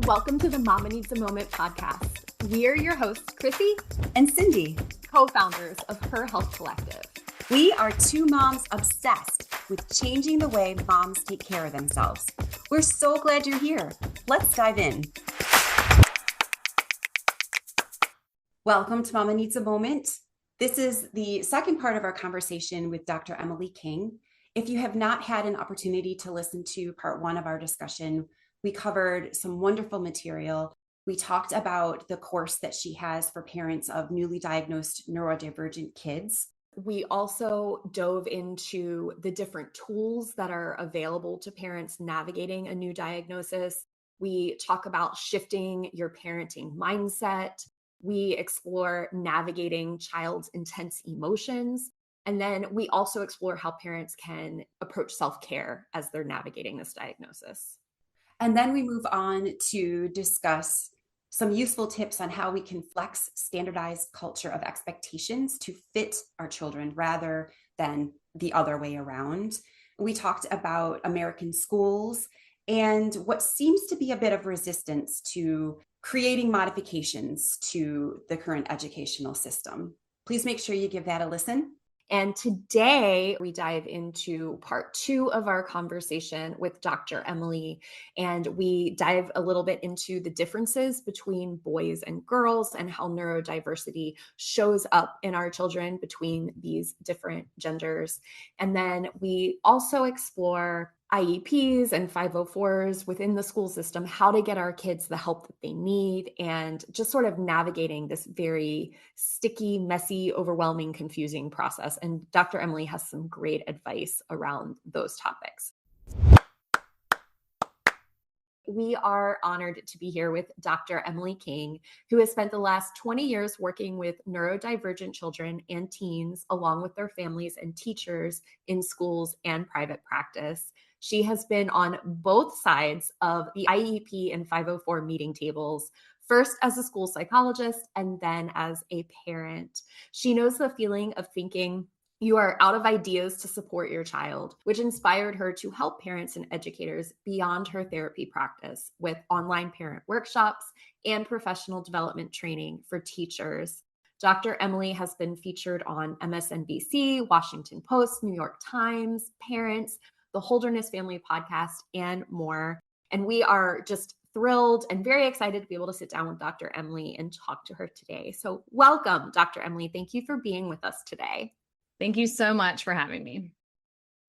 Welcome to the Mama Needs a Moment podcast. We are your hosts, Chrissy and Cindy, co-founders of Her Health Collective. We are two moms obsessed with changing the way moms take care of themselves. We're so glad you're here. Let's dive in. Welcome to Mama Needs a Moment. This is the second part of our conversation with Dr. Emily King. If you have not had an opportunity to listen to part one of our discussion, we covered some wonderful material. We talked about the course that she has for parents of newly diagnosed neurodivergent kids. We also dove into the different tools that are available to parents navigating a new diagnosis. We talk about shifting your parenting mindset. We explore navigating child's intense emotions. And then we also explore how parents can approach self-care as they're navigating this diagnosis. And then we move on to discuss some useful tips on how we can flex standardized culture of expectations to fit our children rather than the other way around. We talked about American schools and what seems to be a bit of resistance to creating modifications to the current educational system. Please make sure you give that a listen. And today we dive into part two of our conversation with Dr. Emily, and we dive a little bit into the differences between boys and girls and how neurodiversity shows up in our children between these different genders. And then we also explore IEPs and 504s within the school system, how to get our kids the help that they need, and just sort of navigating this very sticky, messy, overwhelming, confusing process. And Dr. Emily has some great advice around those topics. We are honored to be here with Dr. Emily King, who has spent the last 20 years working with neurodivergent children and teens, along with their families and teachers in schools and private practice. She has been on both sides of the IEP and 504 meeting tables, first as a school psychologist and then as a parent. She knows the feeling of thinking you are out of ideas to support your child, which inspired her to help parents and educators beyond her therapy practice with online parent workshops and professional development training for teachers. Dr. Emily has been featured on MSNBC, Washington Post, New York Times, Parents, the Holderness Family Podcast, and more. And we are just thrilled and very excited to be able to sit down with Dr. Emily and talk to her today. So welcome, Dr. Emily. Thank you for being with us today. Thank you so much for having me.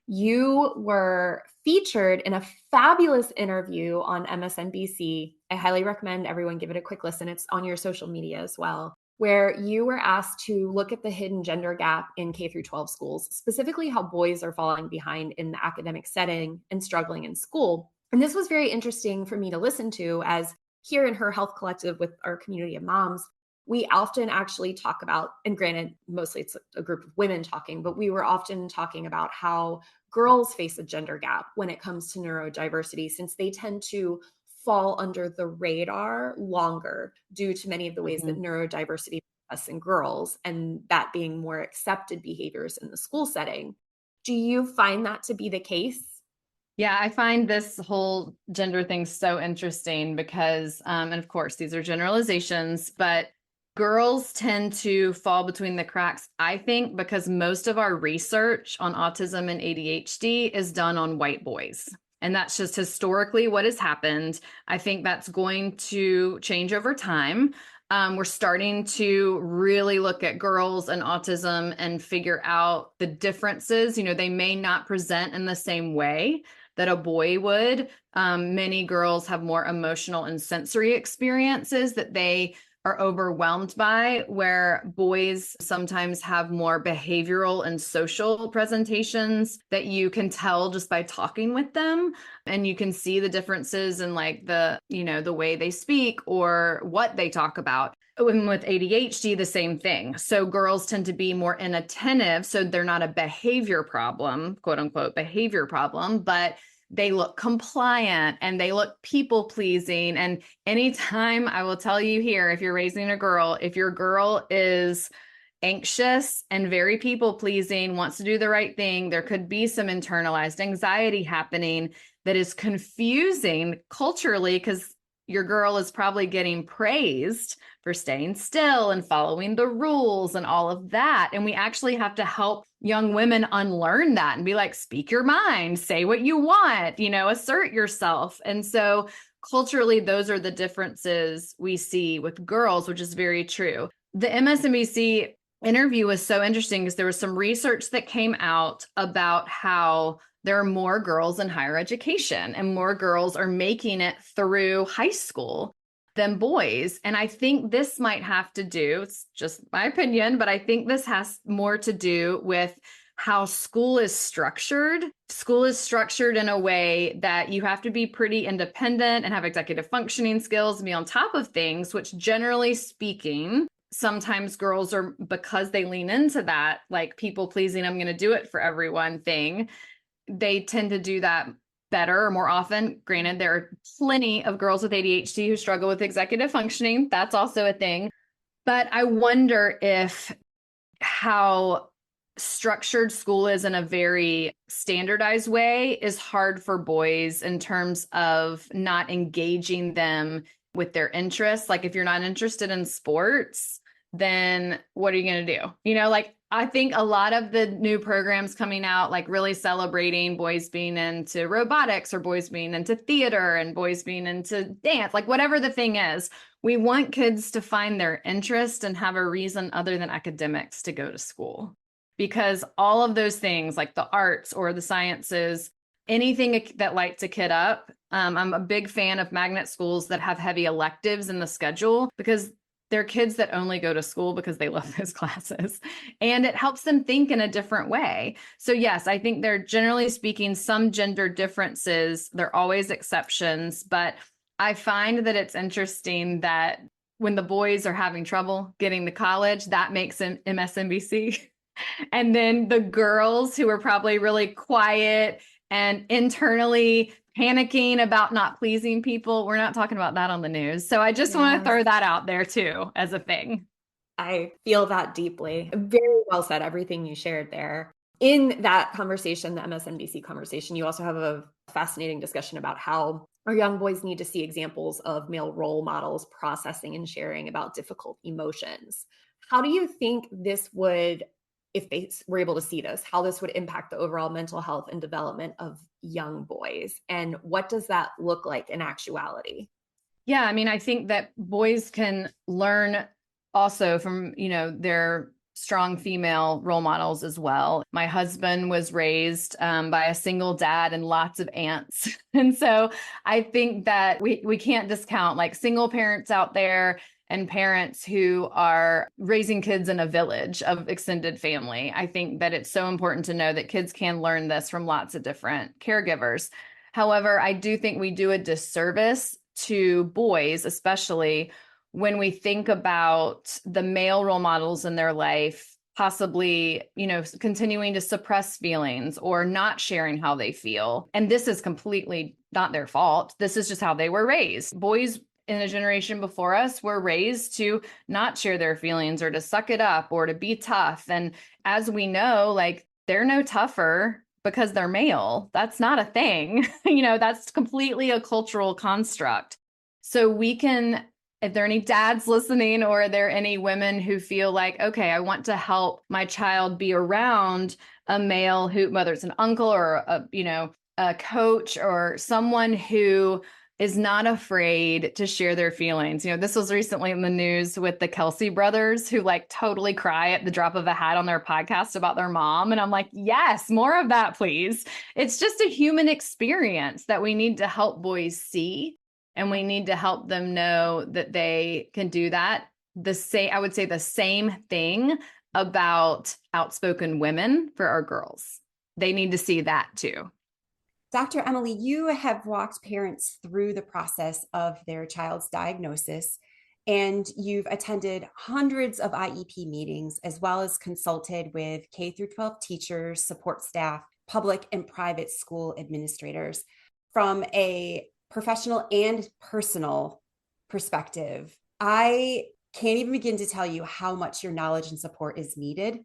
You were featured in a fabulous interview on MSNBC. I highly recommend everyone give it a quick listen. It's on your social media as well, where you were asked to look at the hidden gender gap in K through 12 schools, specifically how boys are falling behind in the academic setting and struggling in school. And this was very interesting for me to listen to, as here in Her Health Collective with our community of moms, we often actually talk about, and granted, mostly it's a group of women talking, but we were often talking about how girls face a gender gap when it comes to neurodiversity, since they tend to fall under the radar longer due to many of the ways that neurodiversity us and girls, and that being more accepted behaviors in the school setting. Do you find that to be the case? Yeah, I find this whole gender thing so interesting because, and of course, these are generalizations, but girls tend to fall between the cracks, I think, because most of our research on autism and ADHD is done on white boys. And that's just historically what has happened. I think that's going to change over time. We're starting to really look at girls and autism and figure out the differences. You know, they may not present in the same way that a boy would. Many girls have more emotional and sensory experiences that they are overwhelmed by, where boys sometimes have more behavioral and social presentations that you can tell just by talking with them. And you can see the differences in like the way they speak or what they talk about. And with ADHD, the same thing. So girls tend to be more inattentive. So they're not a behavior problem, quote unquote, behavior problem, but they look compliant and they look people pleasing. And anytime, I will tell you here, if you're raising a girl, if your girl is anxious and very people pleasing, wants to do the right thing, there could be some internalized anxiety happening that is confusing culturally, because your girl is probably getting praised for staying still and following the rules and all of that. And we actually have to help young women unlearn that and be like, speak your mind, say what you want, assert yourself. And so culturally, those are the differences we see with girls, which is very true. The MSNBC interview was so interesting because there was some research that came out about how there are more girls in higher education and more girls are making it through high school than boys. And I think this might have to do, it's just my opinion, but I think this has more to do with how school is structured. School is structured in a way that you have to be pretty independent and have executive functioning skills and be on top of things, which generally speaking, sometimes girls are, because they lean into that, like people pleasing, I'm going to do it for everyone thing, they tend to do that better or more often. Granted, there are plenty of girls with ADHD who struggle with executive functioning. That's also a thing. But I wonder if how structured school is in a very standardized way is hard for boys in terms of not engaging them with their interests. Like if you're not interested in sports, then what are you going to do? I think a lot of the new programs coming out, like really celebrating boys being into robotics or boys being into theater and boys being into dance, like whatever the thing is, we want kids to find their interest and have a reason other than academics to go to school. Because all of those things like the arts or the sciences, anything that lights a kid up. I'm a big fan of magnet schools that have heavy electives in the schedule because they're kids that only go to school because they love those classes, and it helps them think in a different way. So yes, I think there are, generally speaking, some gender differences. There are always exceptions, but I find that it's interesting that when the boys are having trouble getting to college, that makes MSNBC. And then the girls who are probably really quiet and internally panicking about not pleasing people, we're not talking about that on the news. So I just want to throw that out there too as a thing. I feel that deeply. Very well said, everything you shared there. In that conversation, the MSNBC conversation, you also have a fascinating discussion about how our young boys need to see examples of male role models processing and sharing about difficult emotions. How do you think this would, if they were able to see this, how this would impact the overall mental health and development of young boys? And what does that look like in actuality? Yeah, I mean, I think that boys can learn also from, their strong female role models as well. My husband was raised by a single dad and lots of aunts. And so I think that we can't discount like single parents out there and parents who are raising kids in a village of extended family. I think that it's so important to know that kids can learn this from lots of different caregivers. However, I do think we do a disservice to boys, especially when we think about the male role models in their life, possibly, continuing to suppress feelings or not sharing how they feel. And this is completely not their fault. This is just how they were raised. Boys in a generation before us were raised to not share their feelings or to suck it up or to be tough. And as we know, like they're no tougher because they're male. That's not a thing. That's completely a cultural construct. So we can, if there are any dads listening or are there any women who feel like, okay, I want to help my child be around a male who, whether it's an uncle or a coach or someone who is not afraid to share their feelings. This was recently in the news with the Kelsey brothers who like totally cry at the drop of a hat on their podcast about their mom. And I'm like, yes, more of that, please. It's just a human experience that we need to help boys see. And we need to help them know that they can do that. I would say the same thing about outspoken women for our girls. They need to see that too. Dr. Emily, you have walked parents through the process of their child's diagnosis, and you've attended hundreds of IEP meetings, as well as consulted with K through 12 teachers, support staff, public and private school administrators. From a professional and personal perspective, I can't even begin to tell you how much your knowledge and support is needed.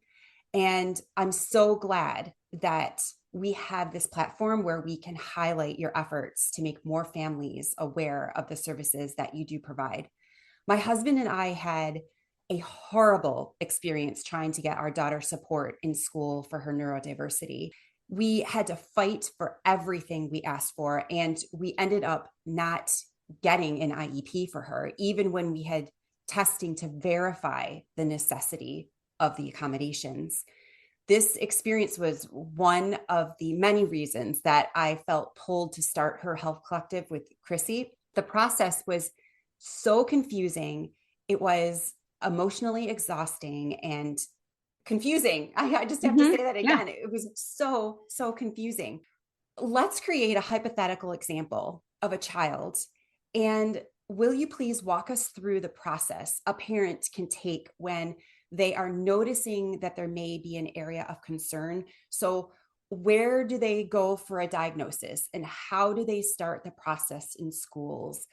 And I'm so glad that we have this platform where we can highlight your efforts to make more families aware of the services that you do provide. My husband and I had a horrible experience trying to get our daughter support in school for her neurodiversity. We had to fight for everything we asked for, and we ended up not getting an IEP for her, even when we had testing to verify the necessity of the accommodations. This experience was one of the many reasons that I felt pulled to start Her Health Collective with Chrissy. The process was so confusing. It was emotionally exhausting and confusing. I just have to say that again. Yeah. It was so confusing. Let's create a hypothetical example of a child. And will you please walk us through the process a parent can take when they are noticing that there may be an area of concern? So where do they go for a diagnosis, and how do they start the process in schools?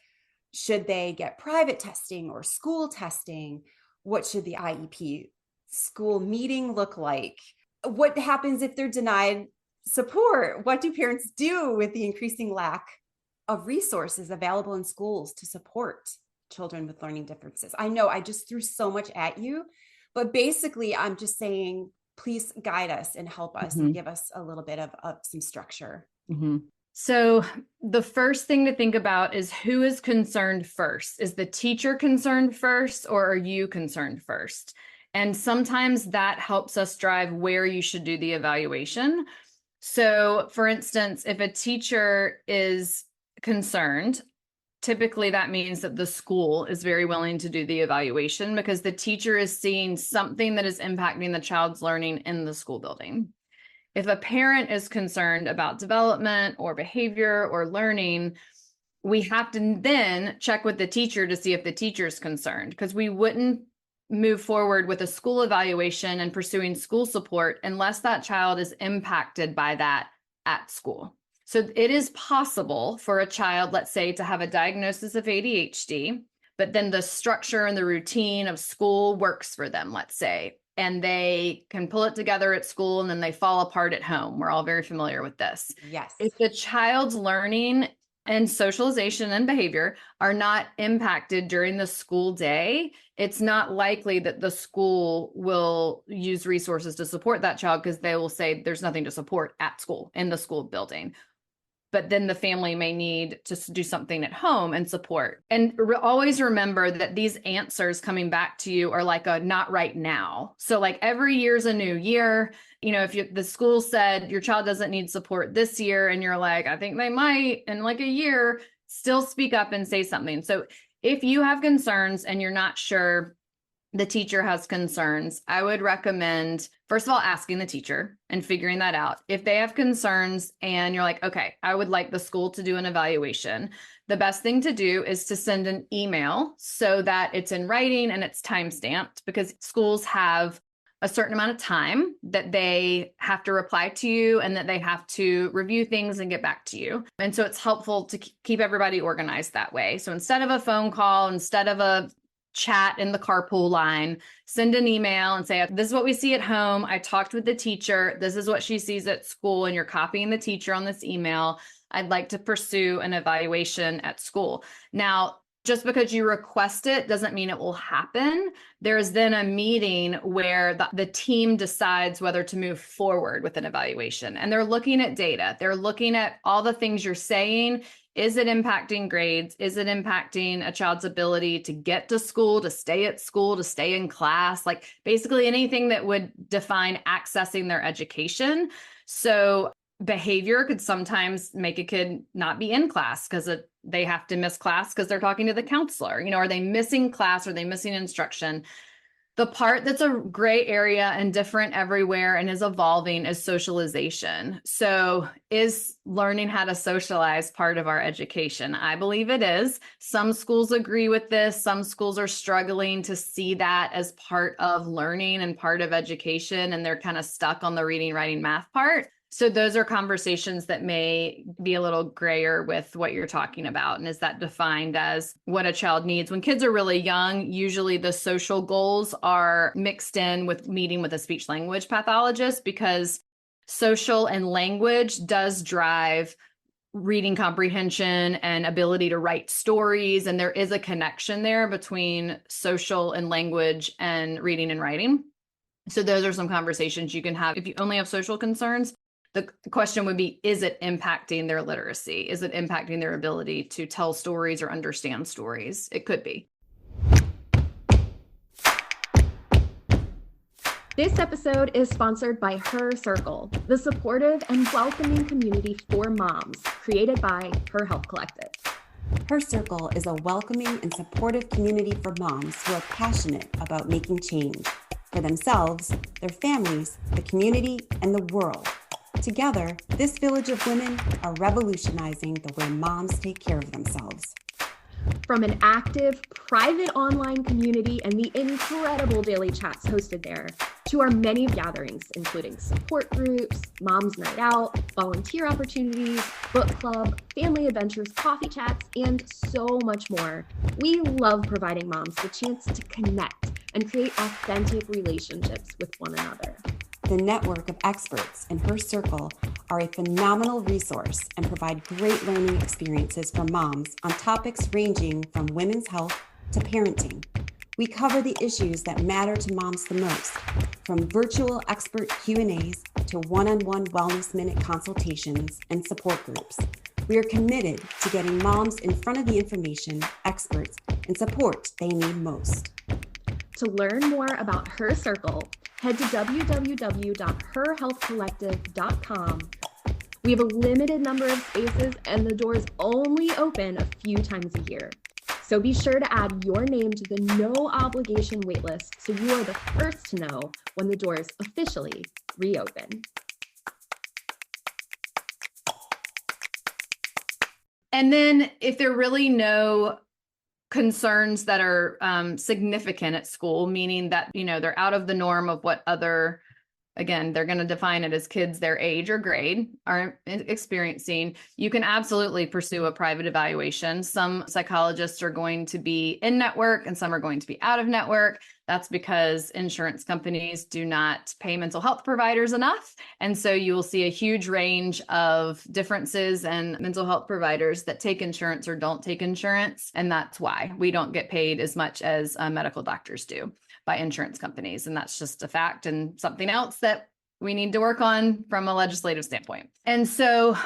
Should they get private testing or school testing? What should the IEP school meeting look like? What happens if they're denied support? What do parents do with the increasing lack of resources available in schools to support children with learning differences? I know I just threw so much at you, but basically I'm just saying, please guide us and help us and give us a little bit of some structure. So the first thing to think about is, who is concerned first? Is the teacher concerned first, or are you concerned first? And sometimes that helps us drive where you should do the evaluation. So for instance, if a teacher is concerned, typically that means that the school is very willing to do the evaluation, because the teacher is seeing something that is impacting the child's learning in the school building. If a parent is concerned about development or behavior or learning, we have to then check with the teacher to see if the teacher is concerned, because we wouldn't move forward with a school evaluation and pursuing school support unless that child is impacted by that at school. So it is possible for a child, let's say, to have a diagnosis of ADHD, but then the structure and the routine of school works for them, let's say, and they can pull it together at school and then they fall apart at home. We're all very familiar with this. Yes. If the child's learning and socialization and behavior are not impacted during the school day, it's not likely that the school will use resources to support that child, because they will say there's nothing to support at school in the school building. But then the family may need to do something at home and support. And always remember that these answers coming back to you are like a not right now. So like every year's a new year. You know, if the school said your child doesn't need support this year, and you're like, I think they might in like a year, still speak up and say something. So if you have concerns and you're not sure the teacher has concerns, I would recommend, first of all, asking the teacher and figuring that out. If they have concerns and you're like, okay, I would like the school to do an evaluation, the best thing to do is to send an email so that it's in writing and it's time-stamped, because schools have a certain amount of time that they have to reply to you and that they have to review things and get back to you. And so it's helpful to keep everybody organized that way. So instead of a phone call, instead of a chat in the carpool line, send an email and say, this is what we see at home. I talked with the teacher. This is what she sees at school. And you're copying the teacher on this email. I'd like to pursue an evaluation at school. Now, just because you request it doesn't mean it will happen. There's then a meeting where the team decides whether to move forward with an evaluation. And they're looking at data. They're looking at all the things you're saying. Is it impacting grades? Is it impacting a child's ability to get to school, to stay at school, to stay in class? Like basically anything that would define accessing their education. So behavior could sometimes make a kid not be in class because they have to miss class because they're talking to the counselor. You know, are they missing class? Are they missing instruction? The part that's a gray area and different everywhere and is evolving is socialization. So is learning how to socialize part of our education? I believe it is. Some schools agree with this. Some schools are struggling to see that as part of learning and part of education, and they're kind of stuck on the reading, writing, math part. So those are conversations that may be a little grayer with what you're talking about. And is that defined as what a child needs? When kids are really young, usually the social goals are mixed in with meeting with a speech language pathologist, because social and language does drive reading comprehension and ability to write stories. And there is a connection there between social and language and reading and writing. So those are some conversations you can have. If you only have social concerns, the question would be, is it impacting their literacy? Is it impacting their ability to tell stories or understand stories? It could be. This episode is sponsored by Her Circle, the supportive and welcoming community for moms created by Her Health Collective. Her Circle is a welcoming and supportive community for moms who are passionate about making change for themselves, their families, the community, and the world. Together, this village of women are revolutionizing the way moms take care of themselves. From an active, private online community and the incredible daily chats hosted there, to our many gatherings, including support groups, Moms Night Out, volunteer opportunities, book club, family adventures, coffee chats, and so much more. We love providing moms the chance to connect and create authentic relationships with one another. The network of experts in Her Circle are a phenomenal resource and provide great learning experiences for moms on topics ranging from women's health to parenting. We cover the issues that matter to moms the most, from virtual expert Q&As to one-on-one Wellness Minute consultations and support groups. We are committed to getting moms in front of the information, experts, and support they need most. To learn more about Her Circle, head to www.herhealthcollective.com. We have a limited number of spaces and the doors only open a few times a year. So be sure to add your name to the no obligation waitlist so you are the first to know when the doors officially reopen. And then if there are really no concerns that are significant at school, meaning that, they're out of the norm of what other, again, they're going to define it as kids their age or grade are experiencing, you can absolutely pursue a private evaluation. Some psychologists are going to be in network and some are going to be out of network. That's because insurance companies do not pay mental health providers enough. And so you will see a huge range of differences in mental health providers that take insurance or don't take insurance. And that's why we don't get paid as much as medical doctors do by insurance companies. And that's just a fact and something else that we need to work on from a legislative standpoint. And so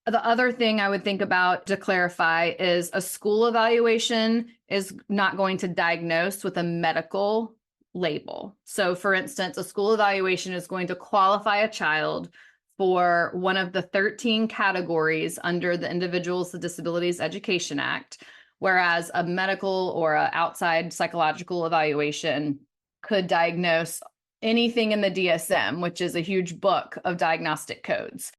the other thing I would think about to clarify is a school evaluation is not going to diagnose with a medical label. So for instance, a school evaluation is going to qualify a child for one of the 13 categories under the Individuals with Disabilities Education Act, whereas a medical or an outside psychological evaluation could diagnose anything in the DSM, which is a huge book of diagnostic codes.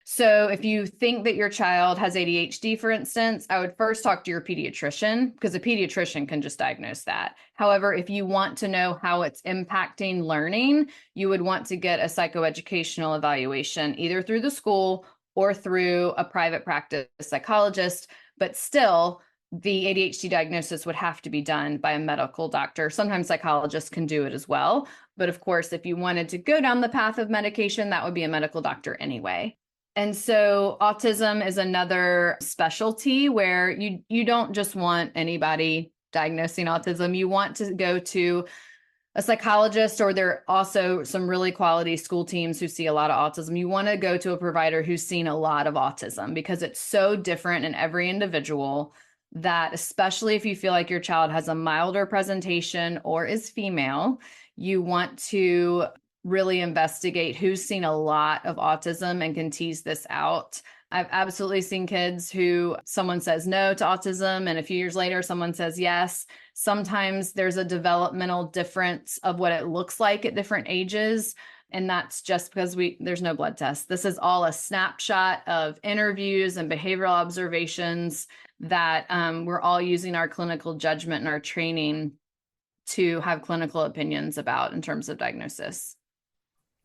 So if you think that your child has ADHD, for instance, I would first talk to your pediatrician because a pediatrician can just diagnose that. However, if you want to know how it's impacting learning, you would want to get a psychoeducational evaluation either through the school or through a private practice psychologist, but still the ADHD diagnosis would have to be done by a medical doctor. Sometimes psychologists can do it as well. But of course, if you wanted to go down the path of medication, that would be a medical doctor anyway. And so autism is another specialty where you don't just want anybody diagnosing autism. You want to go to a psychologist, or there are also some really quality school teams who see a lot of autism. You want to go to a provider who's seen a lot of autism because it's so different in every individual that, especially if you feel like your child has a milder presentation or is female, you want to really investigate who's seen a lot of autism and can tease this out. I've absolutely seen kids who someone says no to autism and a few years later someone says yes. Sometimes there's a developmental difference of what it looks like at different ages. And that's just because there's no blood test. This is all a snapshot of interviews and behavioral observations that we're all using our clinical judgment and our training to have clinical opinions about in terms of diagnosis.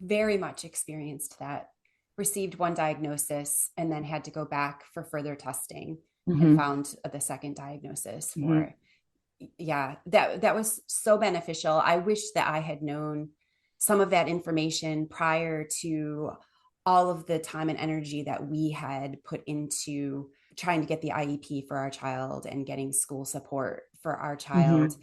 Very much experienced that. Received one diagnosis and then had to go back for further testing and found the second diagnosis for, that was so beneficial. I wish that I had known some of that information prior to all of the time and energy that we had put into trying to get the IEP for our child and getting school support for our child.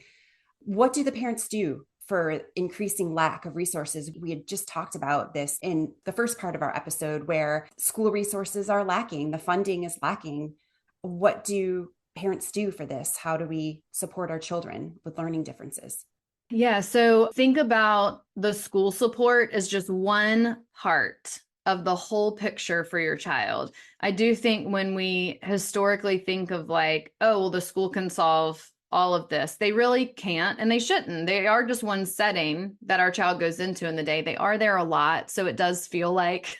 What do the parents do for increasing lack of resources? We had just talked about this in the first part of our episode, where school resources are lacking, the funding is lacking. What do parents do for this? How do we support our children with learning differences? Yeah, so think about the school support as just one part of the whole picture for your child. I do think when we historically think of like, oh, well, the school can solve all of this, they really can't, and they shouldn't. They are just one setting that our child goes into in the day. They are there a lot, so it does feel like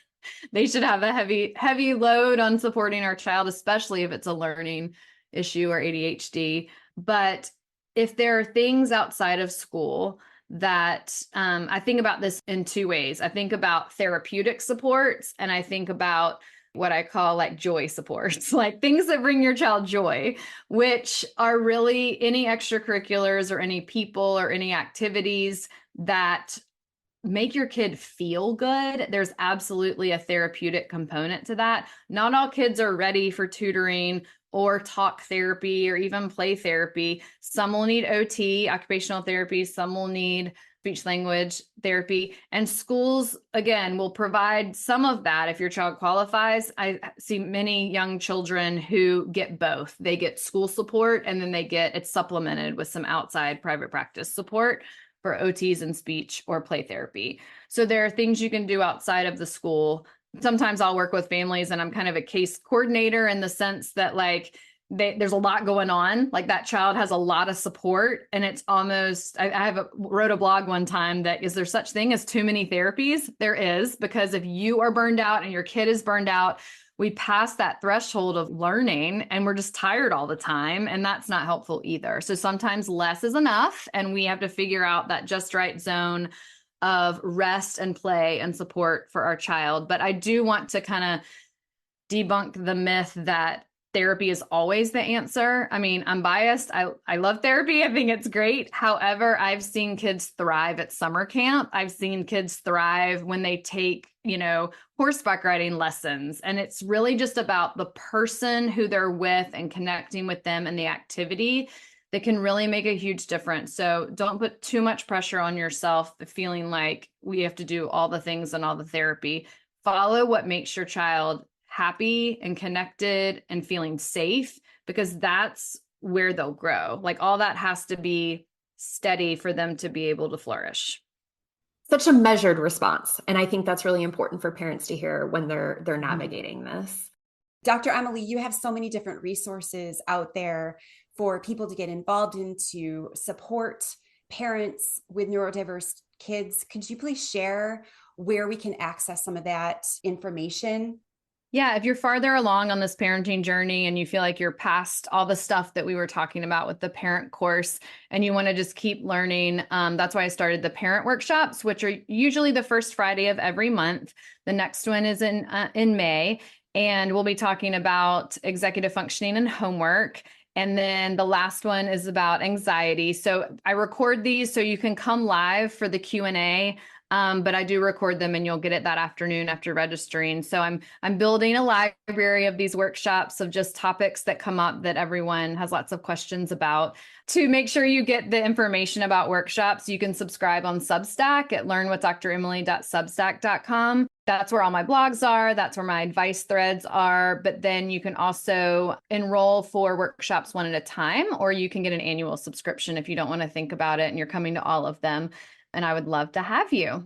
they should have a heavy load on supporting our child, especially if it's a learning issue or ADHD. But if there are things outside of school that I think about this in two ways. I think about therapeutic supports, and I think about what I call like joy supports, like things that bring your child joy, which are really any extracurriculars or any people or any activities that make your kid feel good. There's absolutely a therapeutic component to that. Not all kids are ready for tutoring or talk therapy or even play therapy. Some will need OT, occupational therapy. Some will need speech language therapy. And schools, again, will provide some of that if your child qualifies. I see many young children who get both. They get school support, and then it's supplemented with some outside private practice support for OTs and speech or play therapy. So there are things you can do outside of the school. Sometimes I'll work with families and I'm kind of a case coordinator in the sense that like there's a lot going on. Like that child has a lot of support, and it's almost, wrote a blog one time that is there such thing as too many therapies? There is, because if you are burned out and your kid is burned out, we pass that threshold of learning and we're just tired all the time. And that's not helpful either. So sometimes less is enough, and we have to figure out that just right zone of rest and play and support for our child. But I do want to kind of debunk the myth that therapy is always the answer. I mean, I'm biased. I love therapy. I think it's great. However, I've seen kids thrive at summer camp. I've seen kids thrive when they take, horseback riding lessons. And it's really just about the person who they're with and connecting with them and the activity that can really make a huge difference. So don't put too much pressure on yourself, feeling like we have to do all the things and all the therapy. Follow what makes your child happy and connected and feeling safe, because that's where they'll grow. Like all that has to be steady for them to be able to flourish. Such a measured response. And I think that's really important for parents to hear when they're navigating this. Dr. Emily, you have so many different resources out there for people to get involved in to support parents with neurodiverse kids. Could you please share where we can access some of that information? Yeah, if you're farther along on this parenting journey and you feel like you're past all the stuff that we were talking about with the parent course and you want to just keep learning, that's why I started the parent workshops, which are usually the first Friday of every month. The next one is in May, and we'll be talking about executive functioning and homework. And then the last one is about anxiety. So I record these so you can come live for the Q&A. But I do record them and you'll get it that afternoon after registering. So I'm building a library of these workshops of just topics that come up that everyone has lots of questions about. To make sure you get the information about workshops, you can subscribe on Substack at learnwithdremily.substack.com. That's where all my blogs are. That's where my advice threads are. But then you can also enroll for workshops one at a time, or you can get an annual subscription if you don't want to think about it and you're coming to all of them. And I would love to have you.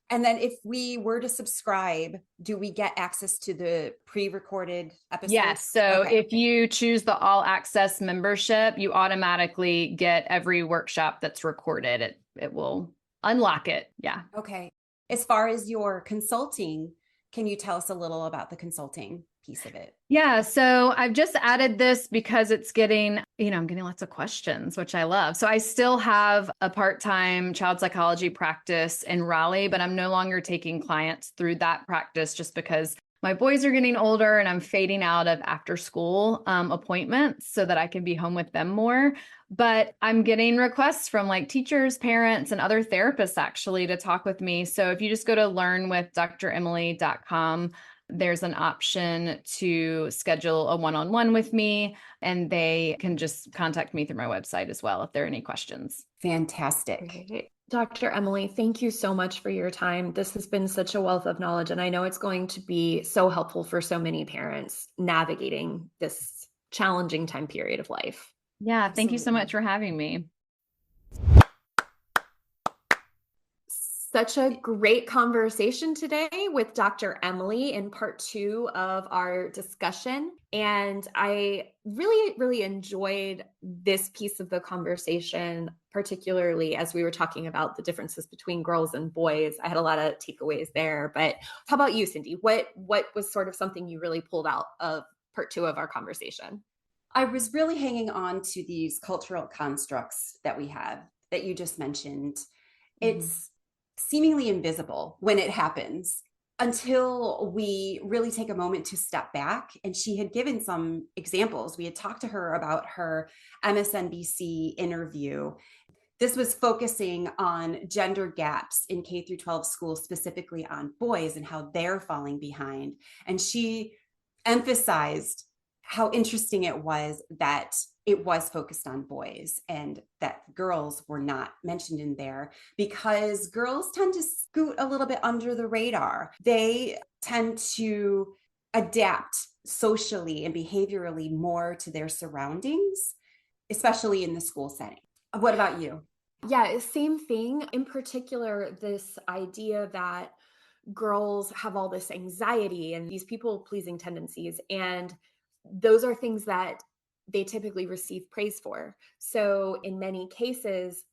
And then if we were to subscribe, do we get access to the pre-recorded episodes? Yes. So if you choose the all access membership, you automatically get every workshop that's recorded. It will unlock it. Yeah. Okay. As far as your consulting, can you tell us a little about the consulting piece of it? Yeah. So I've just added this because it's getting, I'm getting lots of questions, which I love. So I still have a part-time child psychology practice in Raleigh, but I'm no longer taking clients through that practice just because My boys are getting older and I'm fading out of after school appointments so that I can be home with them more. But I'm getting requests from like teachers, parents, and other therapists actually to talk with me. So if you just go to learnwithdremily.com, there's an option to schedule a one-on-one with me, and they can just contact me through my website as well if there are any questions. Fantastic. Great. Dr. Emily, thank you so much for your time. This has been such a wealth of knowledge, and I know it's going to be so helpful for so many parents navigating this challenging time period of life. Yeah, thank you so Absolutely. much for having me. Such a great conversation today with Dr. Emily in part 2 of our discussion. And I really, really enjoyed this piece of the conversation, particularly as we were talking about the differences between girls and boys. I had a lot of takeaways there. But how about you, Cindy? What was sort of something you really pulled out of part 2 of our conversation? I was really hanging on to these cultural constructs that we have that you just mentioned. It's seemingly invisible when it happens until we really take a moment to step back. And she had given some examples. We had talked to her about her MSNBC interview. This was focusing on gender gaps in K through 12 schools, specifically on boys and how they're falling behind. And she emphasized how interesting it was that it was focused on boys and that girls were not mentioned in there, because girls tend to scoot a little bit under the radar. They tend to adapt socially and behaviorally more to their surroundings, especially in the school setting. What about you? Yeah, same thing. In particular, this idea that girls have all this anxiety and these people-pleasing tendencies, and those are things that they typically receive praise for. So in many cases,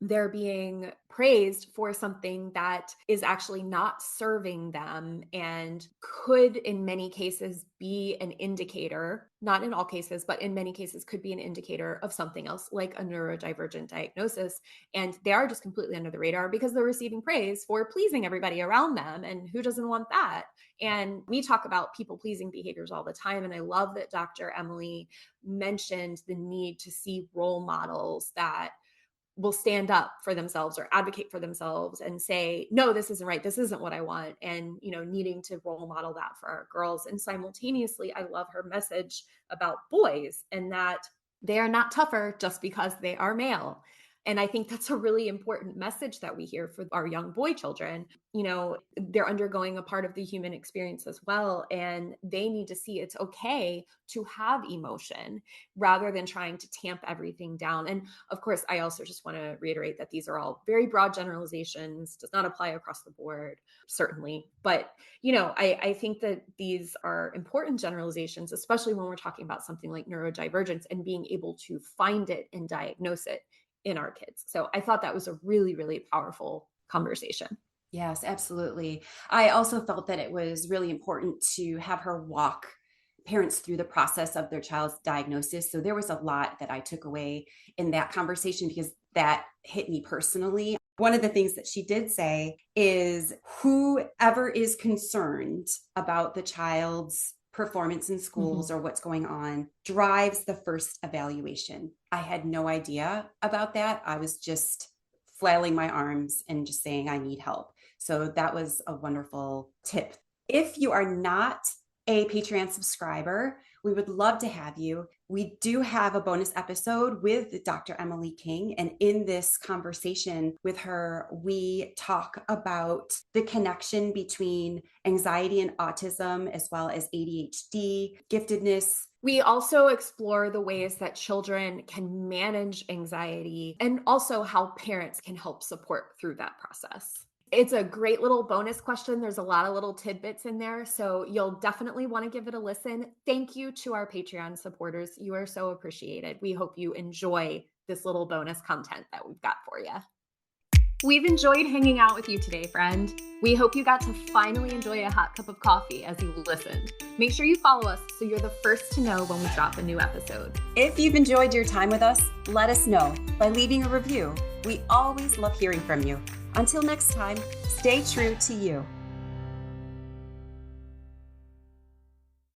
they're being praised for something that is actually not serving them and could, in many cases, be an indicator, not in all cases, but in many cases could be an indicator of something else, like a neurodivergent diagnosis. And they are just completely under the radar because they're receiving praise for pleasing everybody around them. And who doesn't want that? And we talk about people-pleasing behaviors all the time. And I love that Dr. Emily mentioned the need to see role models that will stand up for themselves or advocate for themselves and say, no, this isn't right. This isn't what I want. And, needing to role model that for our girls. And simultaneously, I love her message about boys and that they are not tougher just because they are male. And I think that's a really important message that we hear for our young boy children. They're undergoing a part of the human experience as well. And they need to see it's okay to have emotion rather than trying to tamp everything down. And of course, I also just want to reiterate that these are all very broad generalizations, does not apply across the board, certainly. But, I think that these are important generalizations, especially when we're talking about something like neurodivergence and being able to find it and diagnose it in our kids. So I thought that was a really, really powerful conversation. Yes, absolutely. I also felt that it was really important to have her walk parents through the process of their child's diagnosis. So there was a lot that I took away in that conversation because that hit me personally. One of the things that she did say is whoever is concerned about the child's performance in schools or what's going on drives the first evaluation. I had no idea about that. I was just flailing my arms and just saying, I need help. So that was a wonderful tip. If you are not a Patreon subscriber, we would love to have you. We do have a bonus episode with Dr. Emily King. And in this conversation with her, we talk about the connection between anxiety and autism, as well as ADHD, giftedness. We also explore the ways that children can manage anxiety and also how parents can help support through that process. It's a great little bonus question. There's a lot of little tidbits in there, so you'll definitely want to give it a listen. Thank you to our Patreon supporters. You are so appreciated. We hope you enjoy this little bonus content that we've got for you. We've enjoyed hanging out with you today, friend. We hope you got to finally enjoy a hot cup of coffee as you listened. Make sure you follow us so you're the first to know when we drop a new episode. If you've enjoyed your time with us, let us know by leaving a review. We always love hearing from you. Until next time, stay true to you.